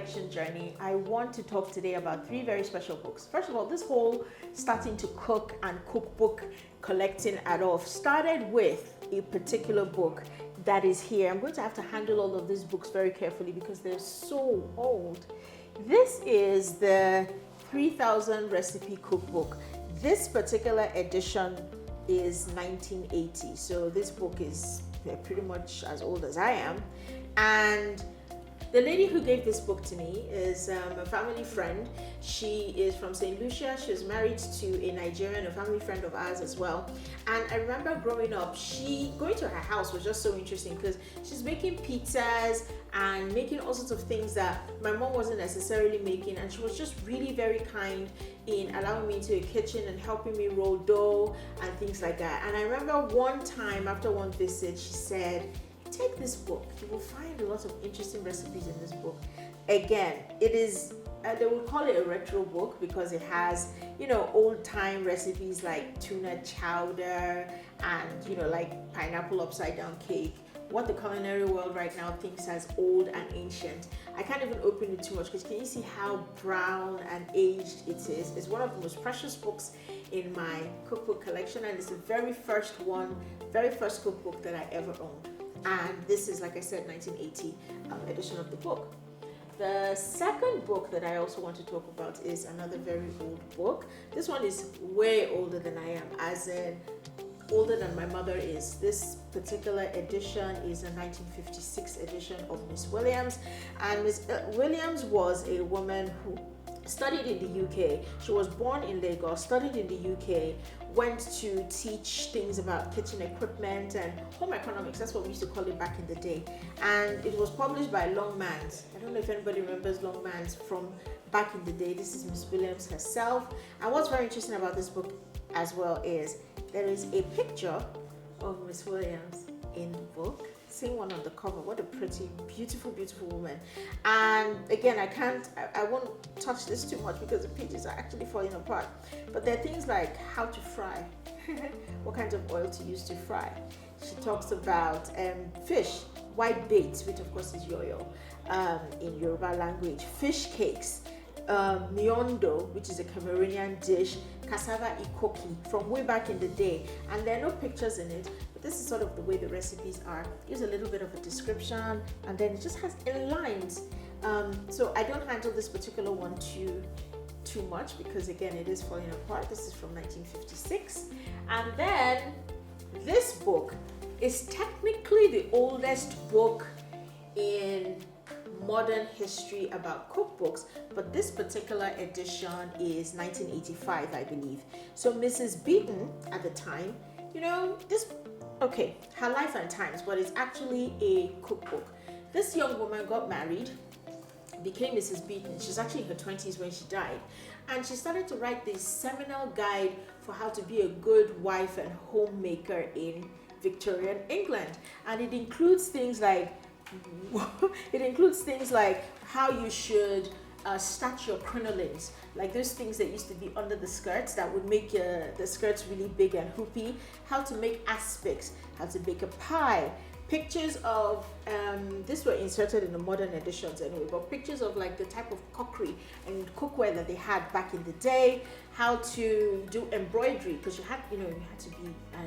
collection journey, I want to talk today about three very special books. First of all, this whole starting to cook and cookbook collecting at all started with a particular book that is here. I'm going to have to handle all of these books very carefully because they're so old. This is the 3000 Recipe Cookbook. This particular edition is 1980, so this book is pretty much as old as I am. And the lady who gave this book to me is a family friend. She is from St. Lucia. She was married to a Nigerian, a family friend of ours as well. And I remember growing up, going to her house was just so interesting because she's making pizzas and making all sorts of things that my mom wasn't necessarily making. And she was just really very kind in allowing me into a kitchen and helping me roll dough and things like that. And I remember one time after one visit, she said, take this book, you will find a lot of interesting recipes in this book. Again, it is, they would call it a retro book because it has, old time recipes like tuna chowder and, like pineapple upside down cake. What the culinary world right now thinks as old and ancient. I can't even open it too much because can you see how brown and aged it is? It's one of the most precious books in my cookbook collection, and it's the very first cookbook that I ever owned. And this is, like I said, 1980 edition of the book. The second book that I also want to talk about is another very old book. This one is way older than I am, as in older than my mother is. This particular edition is a 1956 edition of Miss Williams. And Miss Williams was a woman who studied in the UK. She was born in Lagos, studied in the UK, went to teach things about kitchen equipment and home economics. That's what we used to call it back in the day. And it was published by Longmans. I don't know if anybody remembers Longmans from back in the day. This is Miss Williams herself. And what's very interesting about this book as well is there is a picture of Miss Williams in the book. Seeing one on the cover. What a pretty, beautiful, beautiful woman. And again, I won't touch this too much because the pages are actually falling apart. But there are things like how to fry, what kinds of oil to use to fry. She talks about fish, white bait, which of course is yoyo in Yoruba language, fish cakes, miondo, which is a Cameroonian dish, cassava ikoki from way back in the day. And there are no pictures in it. This is sort of the way the recipes are. Gives a little bit of a description and then it just has in lines. So I don't handle this particular one too much because again it is falling apart. This is from 1956. And then this book is technically the oldest book in modern history about cookbooks, but this particular edition is 1985, I believe. So Mrs. Beaton at the time, her life and times, but it's actually a cookbook. This young woman got married, became Mrs. Beaton. She's actually in her 20s when she died. And she started to write this seminal guide for how to be a good wife and homemaker in Victorian England. And it includes things like how you should starch your crinolines, like those things that used to be under the skirts that would make the skirts really big and hoopy, how to make aspics, how to bake a pie, pictures of, these were inserted in the modern editions anyway, but pictures of like the type of cookery and cookware that they had back in the day, how to do embroidery, because you had to be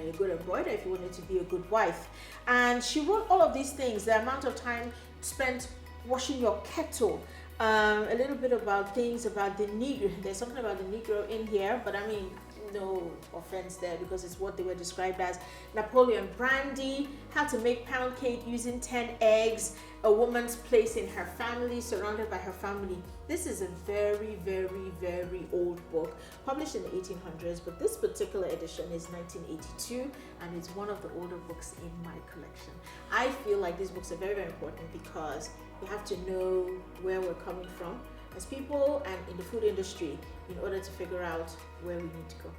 a good embroiderer if you wanted to be a good wife. And she wrote all of these things, the amount of time spent washing your kettle, a little bit about things about the Negro. There's something about the Negro in here, but I mean, no offense there because it's what they were described as. Napoleon brandy, how to make pound cake using 10 eggs, a woman's place in her family, surrounded by her family. This is a very, very, very old book, published in the 1800s, but this particular edition is 1982, and it's one of the older books in my collection. I feel like these books are very, very important because you have to know where we're coming from as people and in the food industry in order to figure out where we need to go.